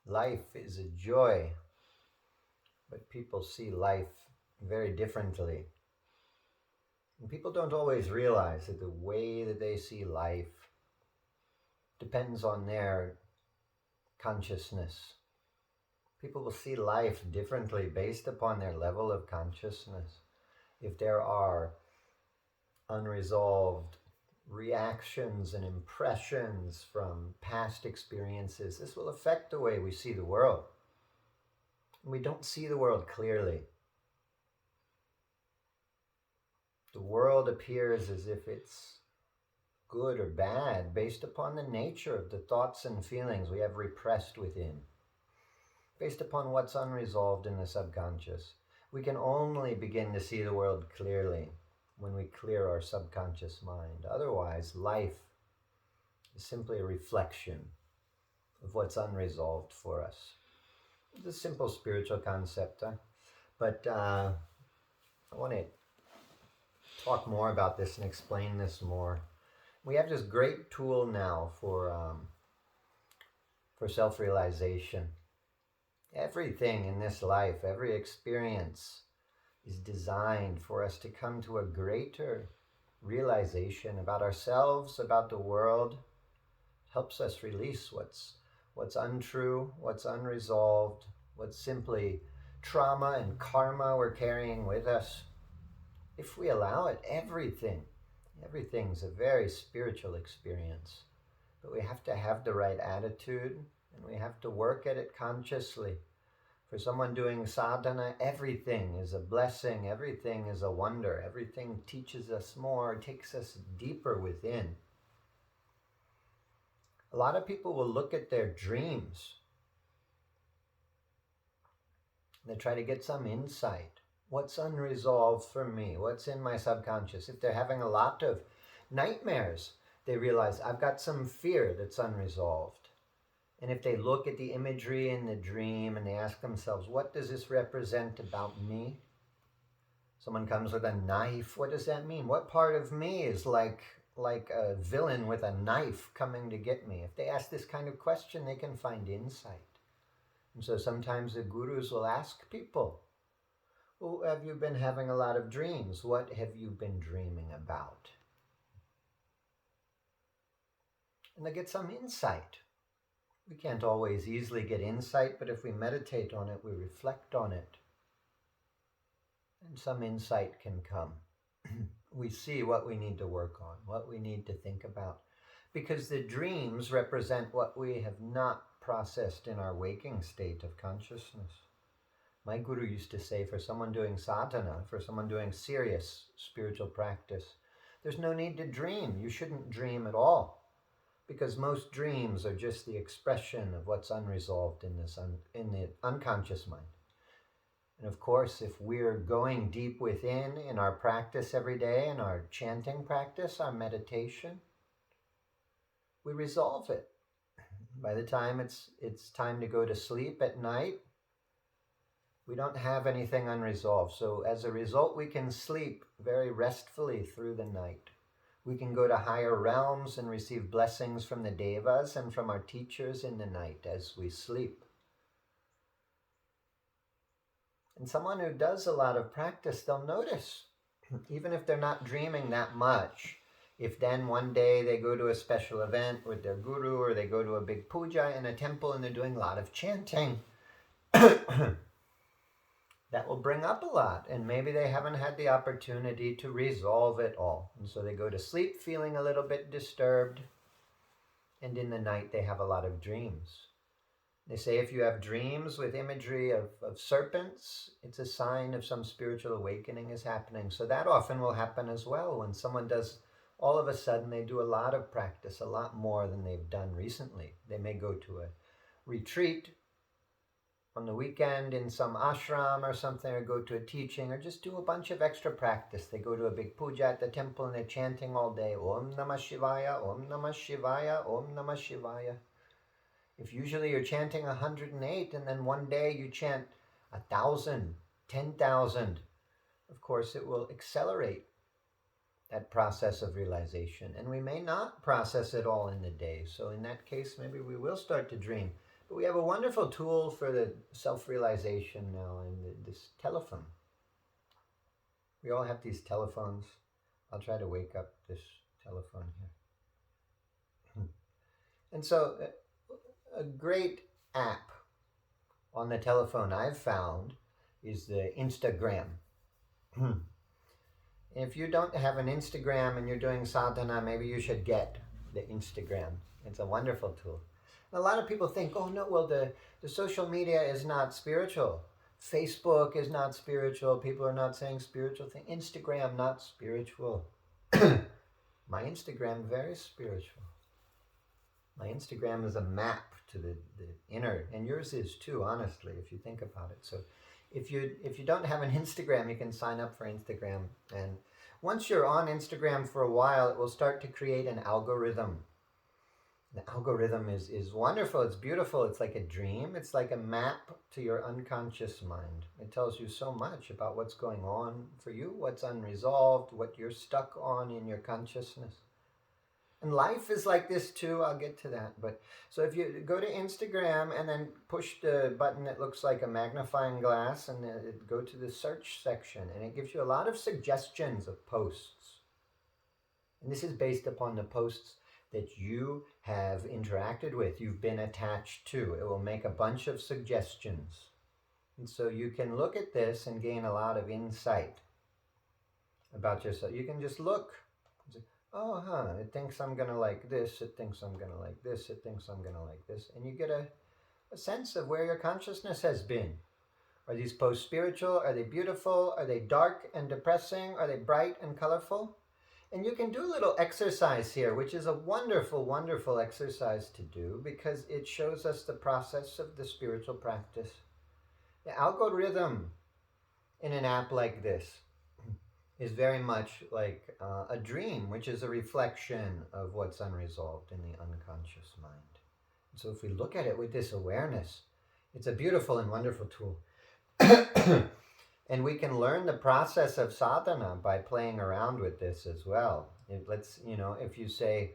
Life is a joy, but people see life very differently. And people don't always realize that the way that they see life depends on their consciousness. People will see life differently based upon their level of consciousness. If there are unresolved reactions and impressions from past experiences, this will affect the way we see the world. We don't see the world clearly. The world appears as if it's good or bad based upon the nature of the thoughts and feelings we have repressed within, based upon what's unresolved in the subconscious. We can only begin to see the world clearly when we clear our subconscious mind. Otherwise, life is simply a reflection of what's unresolved for us. It's a simple spiritual concept, but I want to talk more about this and explain this more. We have this great tool now for self-realization. Everything in this life, every experience is designed for us to come to a greater realization about ourselves, about the world. It helps us release what's untrue, what's unresolved, what's simply trauma and karma we're carrying with us. If we allow it, everything's a very spiritual experience. But we have to have the right attitude, and we have to work at it consciously. For someone doing sadhana, everything is a blessing, everything is a wonder, everything teaches us more, takes us deeper within. A lot of people will look at their dreams. They try to get some insight. What's unresolved for me? What's in my subconscious? If they're having a lot of nightmares, they realize I've got some fear that's unresolved. And if they look at the imagery in the dream and they ask themselves, what does this represent about me? Someone comes with a knife. What does that mean? What part of me is like a villain with a knife coming to get me? If they ask this kind of question, they can find insight. And so sometimes the gurus will ask people, well, have you been having a lot of dreams? What have you been dreaming about? And they get some insight. We can't always easily get insight, but if we meditate on it, we reflect on it, and some insight can come. We see what we need to work on, what we need to think about, because the dreams represent what we have not processed in our waking state of consciousness. My guru used to say, for someone doing sadhana, for someone doing serious spiritual practice, there's no need to dream. You shouldn't dream at all, because most dreams are just the expression of what's unresolved in the unconscious mind. And of course, if we're going deep within in our practice every day, in our chanting practice, our meditation, we resolve it. By the time it's time to go to sleep at night, we don't have anything unresolved. So as a result, we can sleep very restfully through the night. We can go to higher realms and receive blessings from the devas and from our teachers in the night as we sleep. And someone who does a lot of practice, they'll notice, even if they're not dreaming that much, if then one day they go to a special event with their guru, or they go to a big puja in a temple and they're doing a lot of chanting, that will bring up a lot, and maybe they haven't had the opportunity to resolve it all. And so they go to sleep feeling a little bit disturbed, and in the night they have a lot of dreams. They say if you have dreams with imagery of serpents, it's a sign of some spiritual awakening is happening. So that often will happen as well. When someone does, all of a sudden they do a lot of practice, a lot more than they've done recently. They may go to a retreat on the weekend in some ashram or something, or go to a teaching, or just do a bunch of extra practice. They go to a big puja at the temple and they're chanting all day, Om Namah Shivaya, Om Namah Shivaya, Om Namah Shivaya. If usually you're chanting 108 and then one day you chant 1,000, 10,000, of course it will accelerate that process of realization. And we may not process it all in the day. So in that case, maybe we will start to dream. But we have a wonderful tool for the self-realization now in this telephone. We all have these telephones. I'll try to wake up this telephone here. And so a great app on the telephone I've found is the Instagram. If you don't have an Instagram and you're doing sadhana, maybe you should get the Instagram. It's a wonderful tool. And a lot of people think, oh no, well the social media is not spiritual. Facebook is not spiritual. People are not saying spiritual thing. Instagram, not spiritual. My Instagram, very spiritual. My Instagram is a map to the inner, and yours is too, honestly, if you think about it. So if you don't have an Instagram, you can sign up for Instagram. And once you're on Instagram for a while, it will start to create an algorithm. The algorithm is wonderful. It's beautiful. It's like a dream. It's like a map to your unconscious mind. It tells you so much about what's going on for you, what's unresolved, what you're stuck on in your consciousness. And life is like this too. I'll get to that. But so if you go to Instagram and then push the button that looks like a magnifying glass and go to the search section, and it gives you a lot of suggestions of posts. And this is based upon the posts that you have interacted with, you've been attached to. It will make a bunch of suggestions. And so you can look at this and gain a lot of insight about yourself. You can just look. Oh, it thinks I'm going to like this. It thinks I'm going to like this. It thinks I'm going to like this. And you get a sense of where your consciousness has been. Are these posts spiritual? Are they beautiful? Are they dark and depressing? Are they bright and colorful? And you can do a little exercise here, which is a wonderful, wonderful exercise to do because it shows us the process of the spiritual practice. The algorithm in an app like this is very much like a dream, which is a reflection of what's unresolved in the unconscious mind. So if we look at it with this awareness, it's a beautiful and wonderful tool. And we can learn the process of sadhana by playing around with this as well. If you say,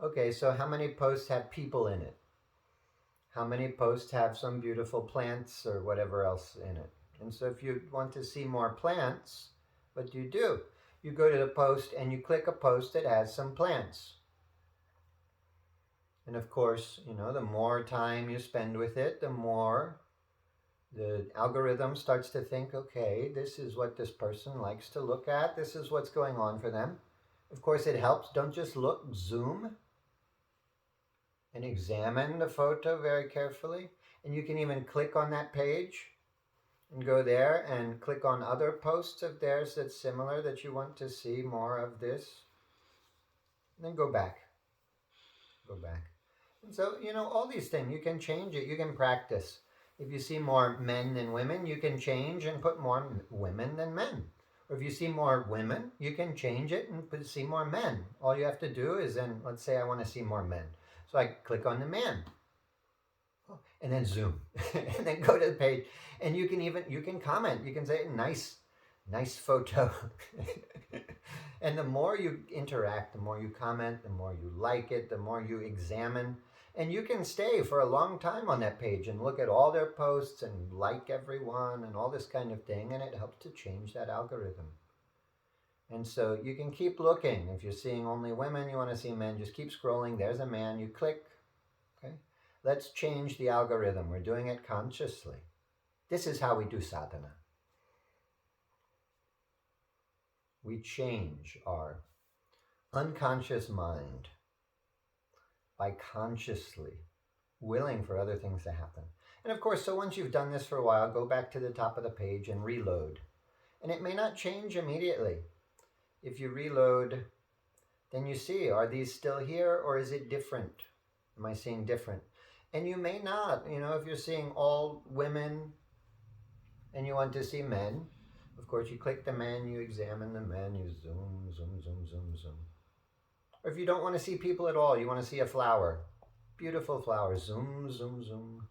okay, so how many posts have people in it? How many posts have some beautiful plants or whatever else in it? And so if you want to see more plants, what do? You go to the post and you click a post that has some plants. And of course, the more time you spend with it, the more the algorithm starts to think, okay, this is what this person likes to look at. This is what's going on for them. Of course, it helps. Don't just look, zoom and examine the photo very carefully. And you can even click on that page and go there and click on other posts of theirs that's similar, that you want to see more of this. And then go back. And so, all these things, you can change it. You can practice. If you see more men than women, you can change and put more women than men. Or if you see more women, you can change it and see more men. All you have to do is then, let's say I want to see more men. So I click on the man. And then zoom. And then go to the page. And you can comment. You can say, nice photo. And the more you interact, the more you comment, the more you like it, the more you examine. And you can stay for a long time on that page and look at all their posts and like everyone and all this kind of thing. And it helps to change that algorithm. And so you can keep looking. If you're seeing only women, you want to see men, just keep scrolling. There's a man, you click. Okay. Let's change the algorithm. We're doing it consciously. This is how we do sadhana. We change our unconscious mind by consciously willing for other things to happen. And of course, so once you've done this for a while, go back to the top of the page and reload. And it may not change immediately. If you reload, then you see, are these still here or is it different? Am I seeing different? And you may not, if you're seeing all women and you want to see men, of course you click the men, you examine the men, you zoom, zoom, zoom, zoom, zoom. Or if you don't want to see people at all, you want to see a flower, beautiful flower, zoom, zoom, zoom.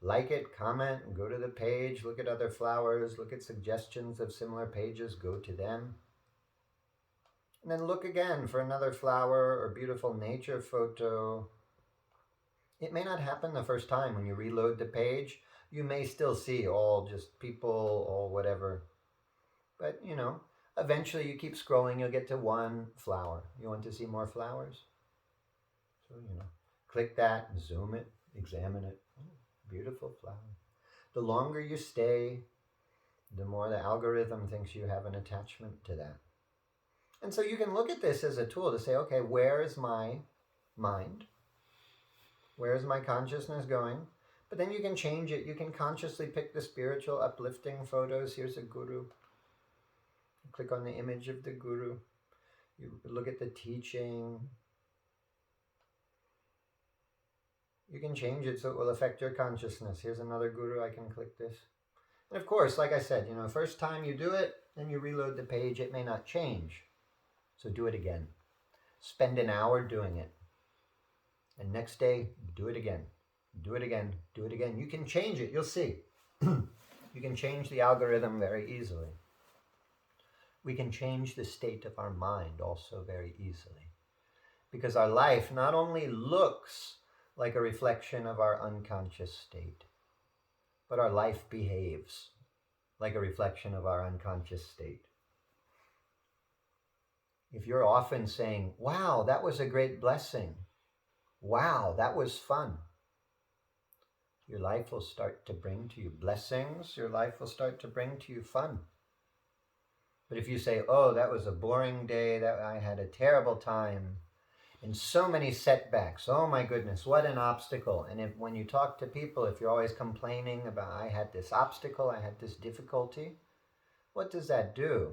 Like it, comment, and go to the page, look at other flowers, look at suggestions of similar pages, go to them. And then look again for another flower or beautiful nature photo. It may not happen the first time when you reload the page. You may still see all just people, all whatever. But, eventually you keep scrolling, you'll get to one flower. You want to see more flowers? So, click that, zoom it, examine it. Oh, beautiful flower. The longer you stay, the more the algorithm thinks you have an attachment to that. And so you can look at this as a tool to say, okay, where is my mind? Where is my consciousness going? But then you can change it. You can consciously pick the spiritual, uplifting photos. Here's a guru. Click on the image of the guru. You look at the teaching. You can change it so it will affect your consciousness. Here's another guru. I can click this. And of course, like I said, first time you do it, then you reload the page, it may not change. So do it again. Spend an hour doing it. And next day, do it again. Do it again. Do it again. You can change it. You'll see. You can change the algorithm very easily. We can change the state of our mind also very easily. Because our life not only looks like a reflection of our unconscious state, but our life behaves like a reflection of our unconscious state. If you're often saying, wow, that was a great blessing. Wow, that was fun. Your life will start to bring to you blessings. Your life will start to bring to you fun. But if you say, oh, that was a boring day, that I had a terrible time, and so many setbacks, oh my goodness, what an obstacle. And when you talk to people, if you're always complaining about, I had this obstacle, I had this difficulty, what does that do?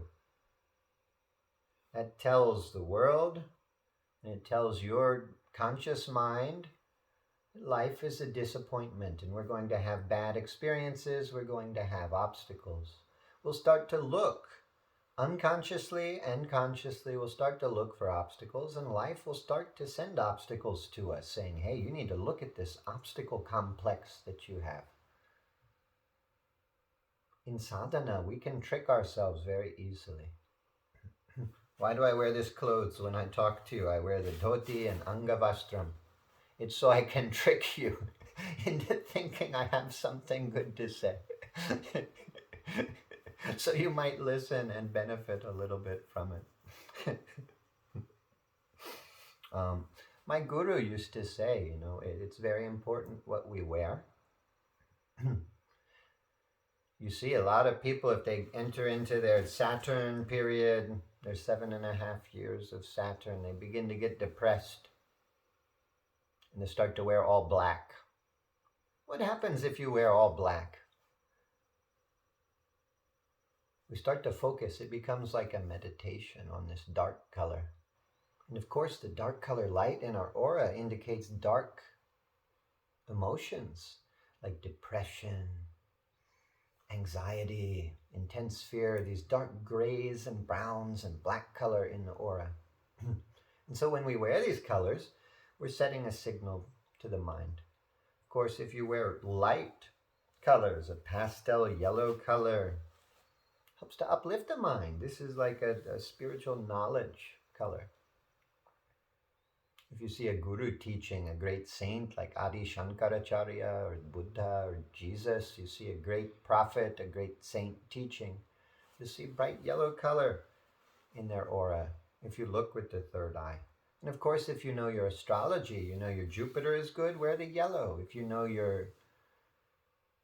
That tells the world, and it tells your conscious mind, life is a disappointment, and we're going to have bad experiences, we're going to have obstacles. We'll start to look, unconsciously and consciously, we'll start to look for obstacles, and life will start to send obstacles to us, saying, hey, you need to look at this obstacle complex that you have. In sadhana, we can trick ourselves very easily. Why do I wear this clothes when I talk to you? I wear the dhoti and angavastram. It's so I can trick you into thinking I have something good to say. So you might listen and benefit a little bit from it. My guru used to say, it's very important what we wear. You see a lot of people, if they enter into their Saturn period, their 7.5 years of Saturn, they begin to get depressed. And they start to wear all black. What happens if you wear all black? We start to focus. It becomes like a meditation on this dark color. And of course, the dark color light in our aura indicates dark emotions like depression, anxiety, intense fear, these dark grays and browns and black color in the aura. And so when we wear these colors, we're setting a signal to the mind. Of course, if you wear light colors, a pastel yellow color, helps to uplift the mind. This is like a spiritual knowledge color. If you see a guru teaching, a great saint like Adi Shankaracharya or Buddha or Jesus, you see a great prophet, a great saint teaching, you see bright yellow color in their aura if you look with the third eye. And of course, if you know your astrology, you know your Jupiter is good, wear the yellow. If you know your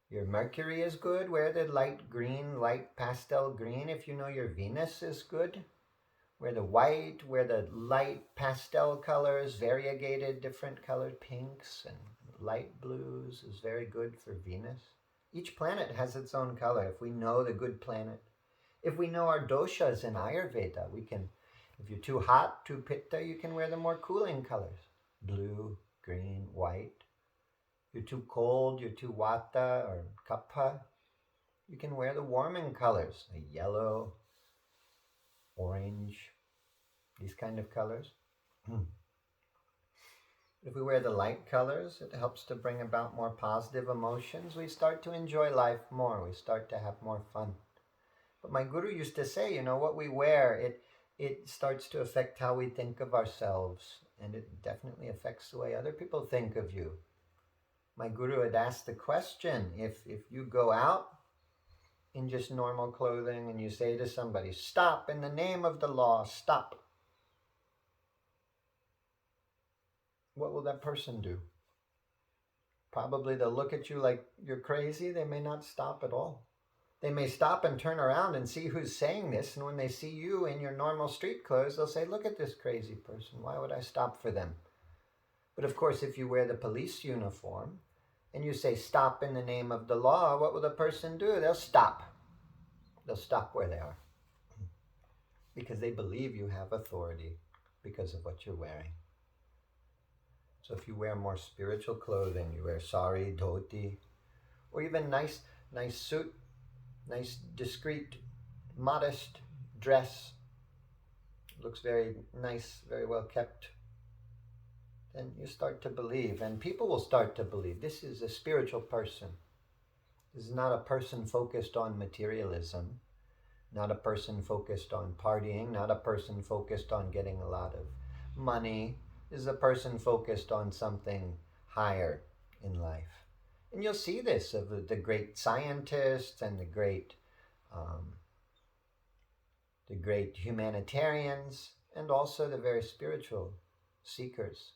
Mercury is good, wear the light green, light pastel green. If you know your Venus is good, wear the white, wear the light pastel colors, variegated different colored pinks and light blues is very good for Venus. Each planet has its own color. If we know the good planet, if we know our doshas in Ayurveda, we can, if you're too hot, too pitta, you can wear the more cooling colors. Blue, green, white. If you're too cold, you're too vata or kapha, you can wear the warming colors, the yellow, orange, these kind of colors. If we wear the light colors, it helps to bring about more positive emotions. We start to enjoy life more. We start to have more fun. But my guru used to say, what we wear, it starts to affect how we think of ourselves. And it definitely affects the way other people think of you. My guru had asked the question, if you go out in just normal clothing and you say to somebody, stop, in the name of the law, stop, what will that person do? Probably they'll look at you like you're crazy. They may not stop at all. They may stop and turn around and see who's saying this, and when they see you in your normal street clothes, they'll say, look at this crazy person. Why would I stop for them? But of course, if you wear the police uniform and you say, stop in the name of the law, what will the person do? They'll stop. They'll stop where they are because they believe you have authority because of what you're wearing. So if you wear more spiritual clothing, you wear sari, dhoti, or even nice suit, nice, discreet, modest dress, looks very nice, very well kept, then you start to believe, and people will start to believe this is a spiritual person. This is not a person focused on materialism, not a person focused on partying, not a person focused on getting a lot of money. This is a person focused on something higher in life. And you'll see this of the great scientists and the great humanitarians, and also the very spiritual seekers.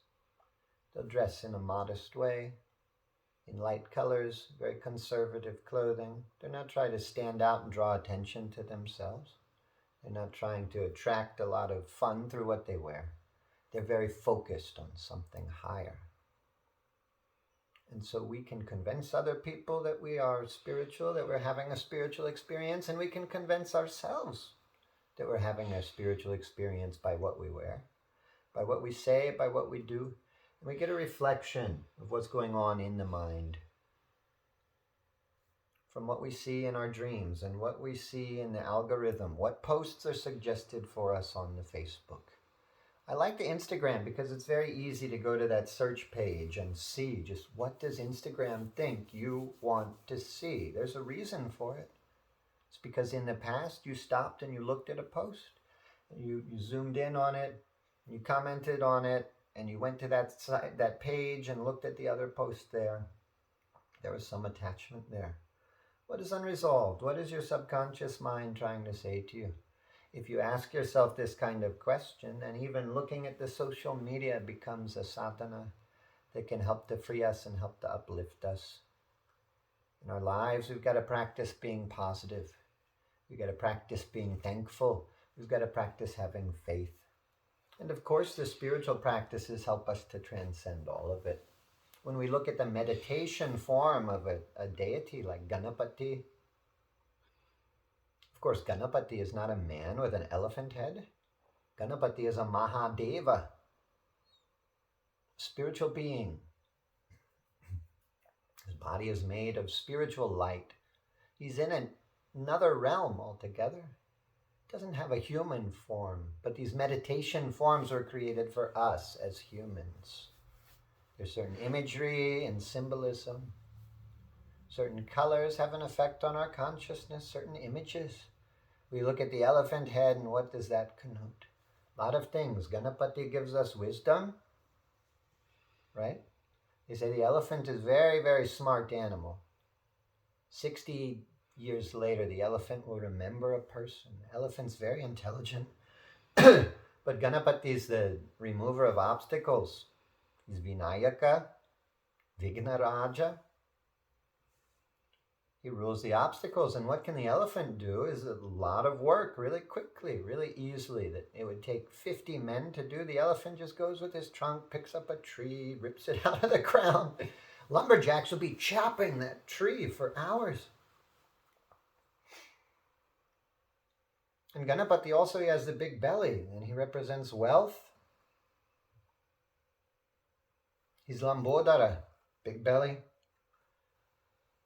They'll dress in a modest way, in light colors, very conservative clothing. They're not trying to stand out and draw attention to themselves. They're not trying to attract a lot of fun through what they wear. They're very focused on something higher. And so we can convince other people that we are spiritual, that we're having a spiritual experience, and we can convince ourselves that we're having a spiritual experience by what we wear, by what we say, by what we do. And we get a reflection of what's going on in the mind from what we see in our dreams and what we see in the algorithm, what posts are suggested for us on the Facebook. I like the Instagram because it's very easy to go to that search page and see just what does Instagram think you want to see. There's a reason for it. It's because in the past you stopped and you looked at a post, and you zoomed in on it, you commented on it, and you went to that page and looked at the other post there. There was some attachment there. What is unresolved? What is your subconscious mind trying to say to you? If you ask yourself this kind of question, then even looking at the social media becomes a sadhana that can help to free us and help to uplift us. In our lives, we've got to practice being positive. We've got to practice being thankful. We've got to practice having faith. And of course, the spiritual practices help us to transcend all of it. When we look at the meditation form of a deity like Ganapati, of course, Ganapati is not a man with an elephant head. Ganapati is a Mahadeva, spiritual being. His body is made of spiritual light. He's in another realm altogether. Doesn't have a human form, but these meditation forms were created for us as humans. There's certain imagery and symbolism. Certain colors have an effect on our consciousness, certain images. We look at the elephant head, and what does that connote? A lot of things. Ganapati gives us wisdom, right? They say the elephant is a very, very smart animal. 60 years later, the elephant will remember a person. The elephant's very intelligent. But Ganapati is the remover of obstacles. He's Vinayaka, Vignaraja. He rules the obstacles. And what can the elephant do is a lot of work really quickly, really easily. That it would take 50 men to do. The elephant just goes with his trunk, picks up a tree, rips it out of the ground. Lumberjacks will be chopping that tree for hours. And Ganapati also, he has the big belly, and he represents wealth. He's Lambodara, big belly.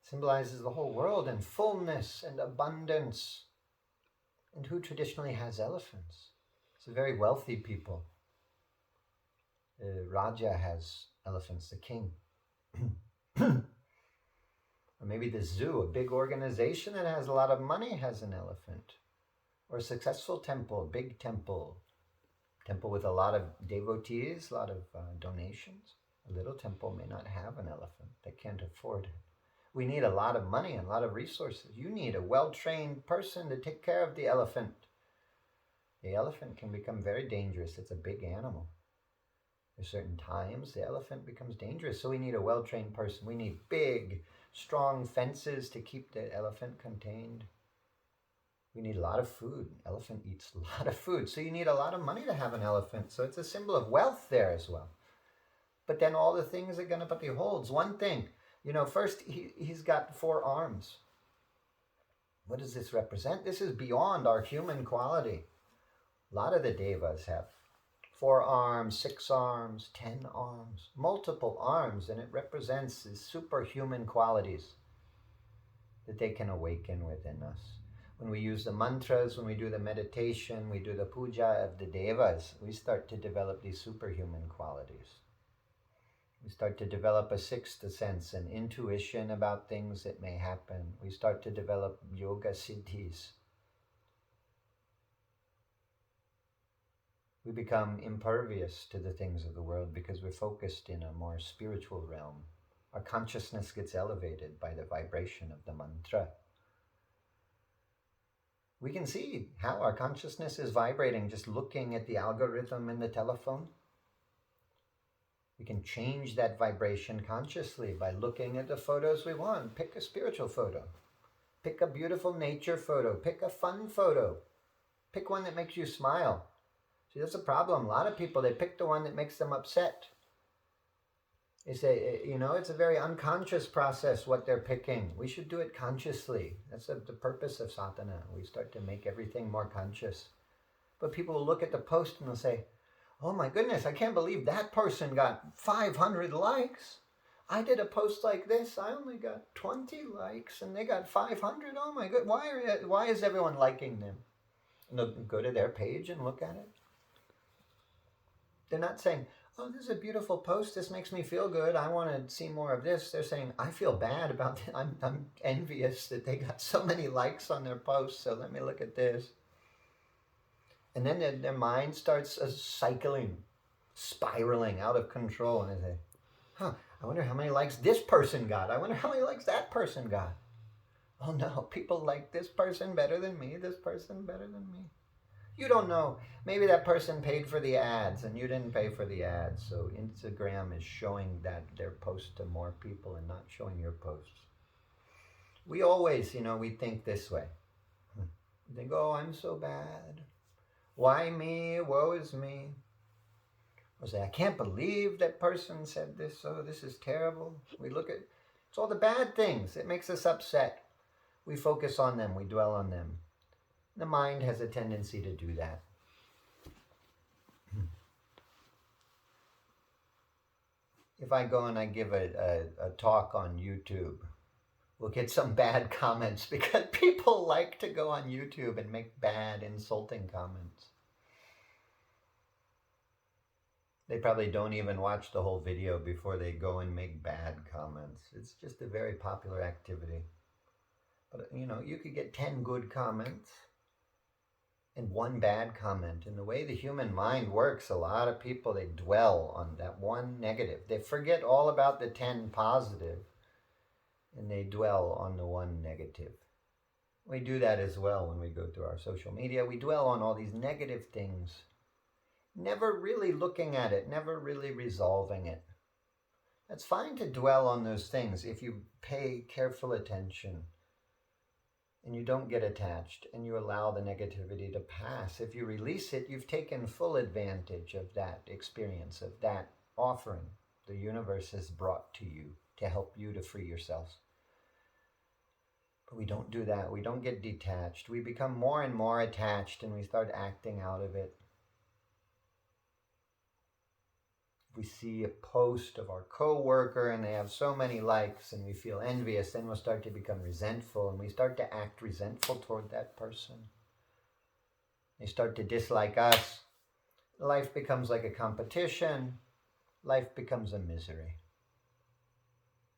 Symbolizes the whole world and fullness and abundance. And who traditionally has elephants? It's a very wealthy people. Raja has elephants, the king. Or maybe the zoo, a big organization that has a lot of money has an elephant. Or a successful temple, big temple. Temple with a lot of devotees, a lot of donations. A little temple may not have an elephant. They can't afford it. We need a lot of money and a lot of resources. You need a well-trained person to take care of the elephant. The elephant can become very dangerous. It's a big animal. At certain times, the elephant becomes dangerous. So we need a well-trained person. We need big, strong fences to keep the elephant contained. We need a lot of food. An elephant eats a lot of food. So you need a lot of money to have an elephant. So it's a symbol of wealth there as well. But then all the things that Ganapati holds. One thing, first he's got 4 arms. What does this represent? This is beyond our human quality. A lot of the devas have 4 arms, 6 arms, 10 arms, multiple arms, and it represents the superhuman qualities that they can awaken within us. When we use the mantras, when we do the meditation, we do the puja of the devas, we start to develop these superhuman qualities. We start to develop a 6th sense, an intuition about things that may happen. We start to develop yoga siddhis. We become impervious to the things of the world because we're focused in a more spiritual realm. Our consciousness gets elevated by the vibration of the mantra. We can see how our consciousness is vibrating just looking at the algorithm in the telephone. We can change that vibration consciously by looking at the photos we want. Pick a spiritual photo. Pick a beautiful nature photo. Pick a fun photo. Pick one that makes you smile. See, that's a problem. A lot of people, they pick the one that makes them upset. They say, it's a very unconscious process what they're picking. We should do it consciously. That's the purpose of sadhana. We start to make everything more conscious. But people will look at the post and they'll say, oh my goodness, I can't believe that person got 500 likes. I did a post like this. I only got 20 likes and they got 500. Oh my god, why is everyone liking them? And they'll go to their page and look at it. They're not saying, oh, this is a beautiful post. This makes me feel good. I want to see more of this. They're saying, I feel bad about it. I'm envious that they got so many likes on their post. So let me look at this. And then their mind starts cycling, spiraling out of control. And they say, I wonder how many likes this person got. I wonder how many likes that person got. Oh no, people like this person better than me, this person better than me. You don't know. Maybe that person paid for the ads and you didn't pay for the ads. So Instagram is showing their post to more people and not showing your posts. We always, we think this way. We think, oh, I'm so bad. Why me? Woe is me. Or say, I can't believe that person said this. Oh, this is terrible. We look at, it's all the bad things. It makes us upset. We focus on them. We dwell on them. The mind has a tendency to do that. If I go and I give a talk on YouTube, we'll get some bad comments because people like to go on YouTube and make bad, insulting comments. They probably don't even watch the whole video before they go and make bad comments. It's just a very popular activity. But, you could get 10 good comments and 1 bad comment. And the way the human mind works, a lot of people, they dwell on that 1 negative. They forget all about the 10 positive, and they dwell on the 1 negative. We do that as well when we go through our social media. We dwell on all these negative things, never really looking at it, never really resolving it. It's fine to dwell on those things if you pay careful attention and you don't get attached and you allow the negativity to pass. If you release it, you've taken full advantage of that experience, of that offering the universe has brought to you to help you to free yourselves. But we don't do that. We don't get detached. We become more and more attached and we start acting out of it. We see a post of our coworker and they have so many likes and we feel envious, then we'll start to become resentful and we start to act resentful toward that person. They start to dislike us. Life becomes like a competition. Life becomes a misery.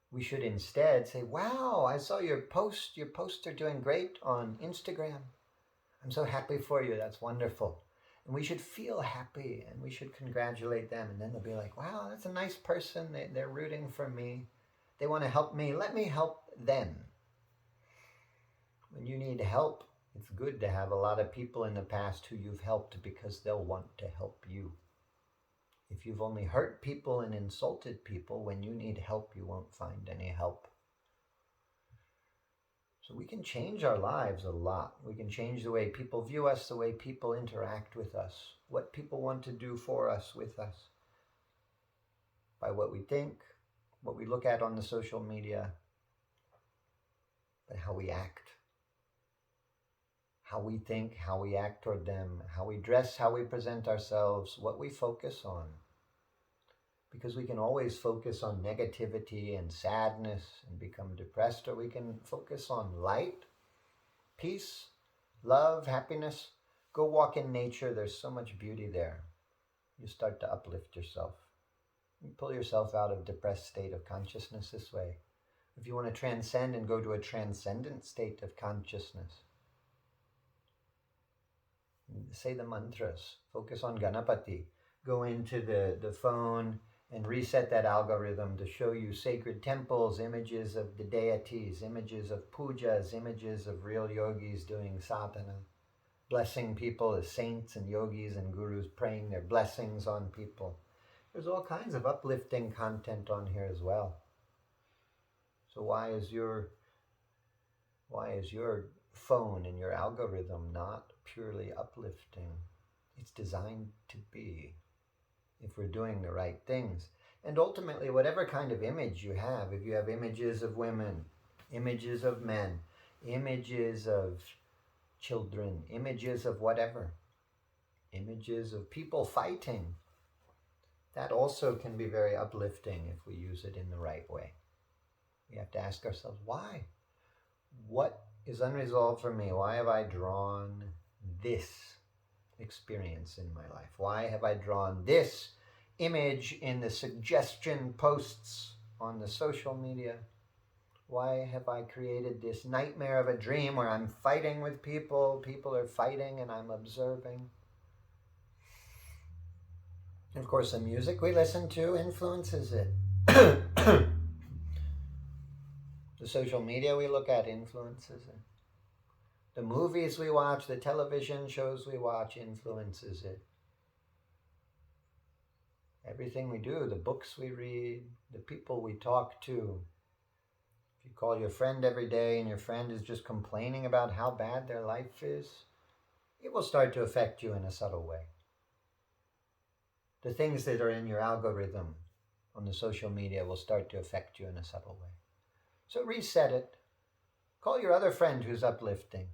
We should instead say, wow, I saw your post. Your posts are doing great on Instagram. I'm so happy for you. That's wonderful. And we should feel happy and we should congratulate them. And then they'll be like, wow, that's a nice person. They're rooting for me. They want to help me. Let me help them. When you need help, it's good to have a lot of people in the past who you've helped because they'll want to help you. If you've only hurt people and insulted people, when you need help, you won't find any help. So we can change our lives a lot. We can change the way people view us, the way people interact with us, what people want to do for us, with us, by what we think, what we look at on the social media, but how we act. How we think, how we act toward them, how we dress, how we present ourselves, what we focus on. Because we can always focus on negativity and sadness and become depressed, or we can focus on light, peace, love, happiness. Go walk in nature. There's so much beauty there. You start to uplift yourself. You pull yourself out of depressed state of consciousness this way. If you want to transcend and go to a transcendent state of consciousness, say the mantras. Focus on Ganapati. Go into the phone and reset that algorithm to show you sacred temples, images of the deities, images of pujas, images of real yogis doing sadhana, blessing people as saints and yogis and gurus, praying their blessings on people. There's all kinds of uplifting content on here as well. So why is your phone and your algorithm not purely uplifting? It's designed to be, if we're doing the right things. And ultimately, whatever kind of image you have, if you have images of women, images of men, images of children, images of whatever, images of people fighting, that also can be very uplifting if we use it in the right way. We have to ask ourselves, why? What is unresolved for me? Why have I drawn this experience in my life? Why have I drawn this image in the suggestion posts on the social media? Why have I created this nightmare of a dream where I'm fighting with people, people are fighting and I'm observing? And of course, the music we listen to influences it. The social media we look at influences it. The movies we watch, the television shows we watch influences it. Everything we do, the books we read, the people we talk to. If you call your friend every day and your friend is just complaining about how bad their life is, it will start to affect you in a subtle way. The things that are in your algorithm on the social media will start to affect you in a subtle way. So reset it. Call your other friend who's uplifting.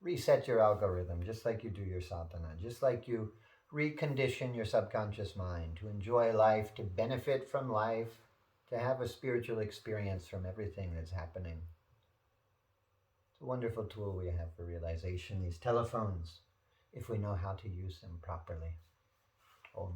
Reset your algorithm just like you do your sadhana, just like you recondition your subconscious mind to enjoy life, to benefit from life, to have a spiritual experience from everything that's happening. It's a wonderful tool we have for realization, these telephones, if we know how to use them properly. Om.